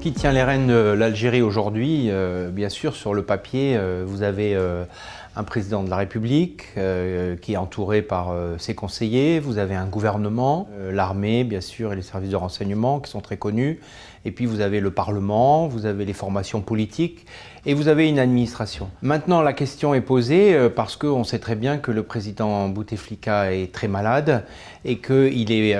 qui tient les rênes de l'Algérie aujourd'hui? Bien sûr, sur le papier, vous avez un président de la République qui est entouré par ses conseillers, vous avez un gouvernement, l'armée bien sûr et les services de renseignement qui sont très connus, et puis vous avez le Parlement, vous avez les formations politiques et vous avez une administration. Maintenant la question est posée parce qu'on sait très bien que le président Bouteflika est très malade et qu'il est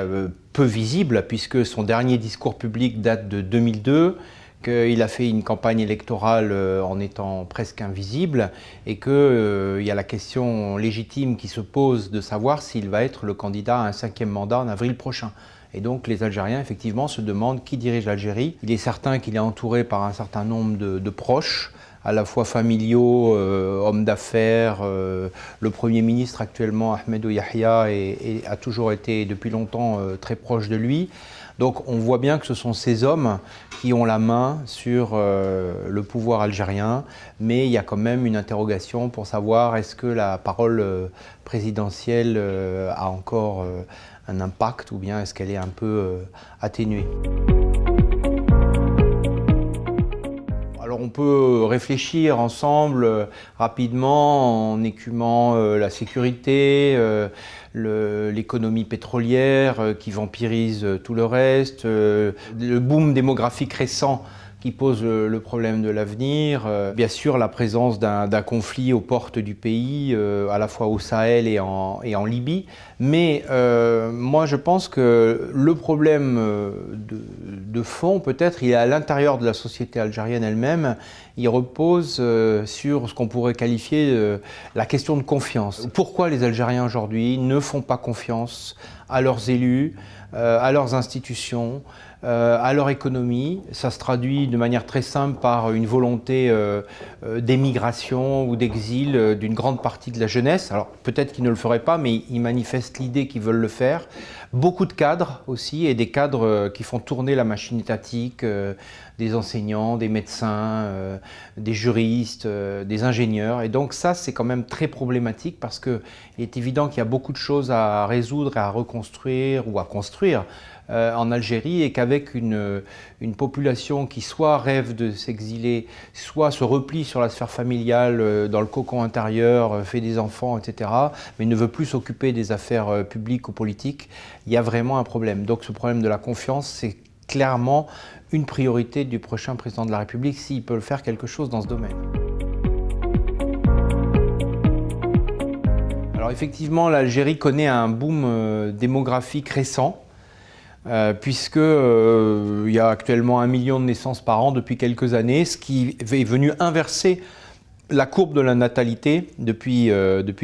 peu visible puisque son dernier discours public date de 2002, qu'il a fait une campagne électorale en étant presque invisible et qu'il y a la question légitime qui se pose de savoir s'il va être le candidat à un 5e mandat en avril prochain. Et donc les Algériens effectivement se demandent qui dirige l'Algérie. Il est certain qu'il est entouré par un certain nombre de proches, à la fois familiaux, hommes d'affaires. Le Premier ministre actuellement, Ahmed Yahya, a toujours été depuis longtemps très proche de lui. Donc on voit bien que ce sont ces hommes qui ont la main sur le pouvoir algérien, mais il y a quand même une interrogation pour savoir est-ce que la parole présidentielle a encore un impact ou bien est-ce qu'elle est un peu atténuée. Alors on peut réfléchir ensemble rapidement en écumant la sécurité, l'économie pétrolière qui vampirise tout le reste, le boom démographique récent qui pose le problème de l'avenir, bien sûr la présence d'un conflit aux portes du pays, à la fois au Sahel et en Libye. Mais moi je pense que le problème de fond peut-être il est à l'intérieur de la société algérienne elle-même. Il repose sur ce qu'on pourrait qualifier la question de confiance. Pourquoi les Algériens aujourd'hui ne font pas confiance à leurs élus, à leurs institutions, à leur économie? Ça se traduit de manière très simple par une volonté d'émigration ou d'exil d'une grande partie de la jeunesse. Alors peut-être qu'ils ne le feraient pas, mais ils manifestent l'idée qu'ils veulent le faire. Beaucoup de cadres aussi, et des cadres qui font tourner la machine étatique, des enseignants, des médecins, des juristes, des ingénieurs. Et donc ça, c'est quand même très problématique parce qu'il est évident qu'il y a beaucoup de choses à résoudre et à reconstruire ou à construire en Algérie, et qu'avec une population qui soit rêve de s'exiler, soit se replie sur la sphère familiale, dans le cocon intérieur, fait des enfants, etc., mais ne veut plus s'occuper des affaires publiques ou politiques, il y a vraiment un problème. Donc ce problème de la confiance, c'est clairement une priorité du prochain président de la République s'il peut faire quelque chose dans ce domaine. Alors effectivement, l'Algérie connaît un boom démographique récent, puisque il y a actuellement 1 million de naissances par an depuis quelques années, ce qui est venu inverser la courbe de la natalité depuis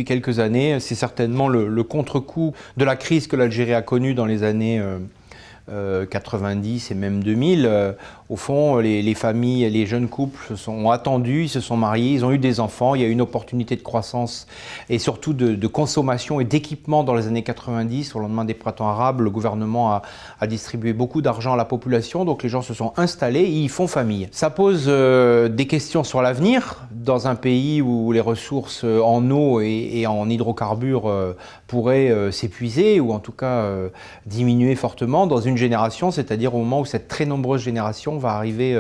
quelques années. C'est certainement le contre-coup de la crise que l'Algérie a connue dans les années 90 et même 2000. Au fond, les familles, les jeunes couples ont attendu, ils se sont mariés, ils ont eu des enfants, il y a eu une opportunité de croissance et surtout de consommation et d'équipement dans les années 90. Au lendemain des printemps arabes, le gouvernement a distribué beaucoup d'argent à la population, donc les gens se sont installés et ils font famille. Ça pose des questions sur l'avenir dans un pays où les ressources en eau et en hydrocarbures pourraient s'épuiser ou en tout cas diminuer fortement dans une génération, c'est-à-dire au moment où cette très nombreuse génération va arriver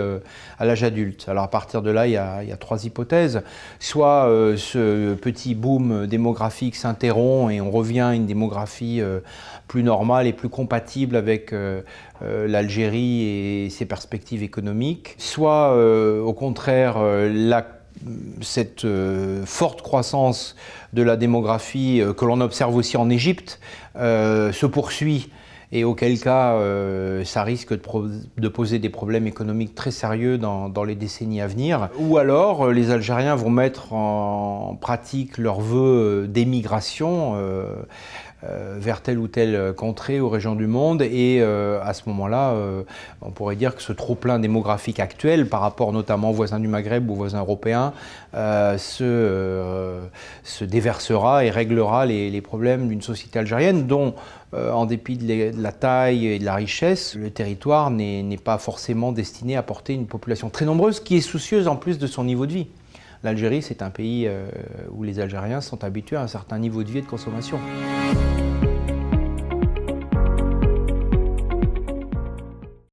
à l'âge adulte. Alors à partir de là, il y a 3 hypothèses. Soit ce petit boom démographique s'interrompt et on revient à une démographie plus normale et plus compatible avec l'Algérie et ses perspectives économiques. Soit au contraire, cette forte croissance de la démographie que l'on observe aussi en Égypte se poursuit, et auquel cas ça risque de poser des problèmes économiques très sérieux dans les décennies à venir. Ou alors les Algériens vont mettre en pratique leurs vœux d'émigration vers telle ou telle contrée ou région du monde, et à ce moment-là, on pourrait dire que ce trop-plein démographique actuel, par rapport notamment aux voisins du Maghreb ou aux voisins européens, se déversera et réglera les problèmes d'une société algérienne dont, en dépit de la taille et de la richesse, le territoire n'est pas forcément destiné à porter une population très nombreuse qui est soucieuse en plus de son niveau de vie. L'Algérie, c'est un pays où les Algériens sont habitués à un certain niveau de vie et de consommation.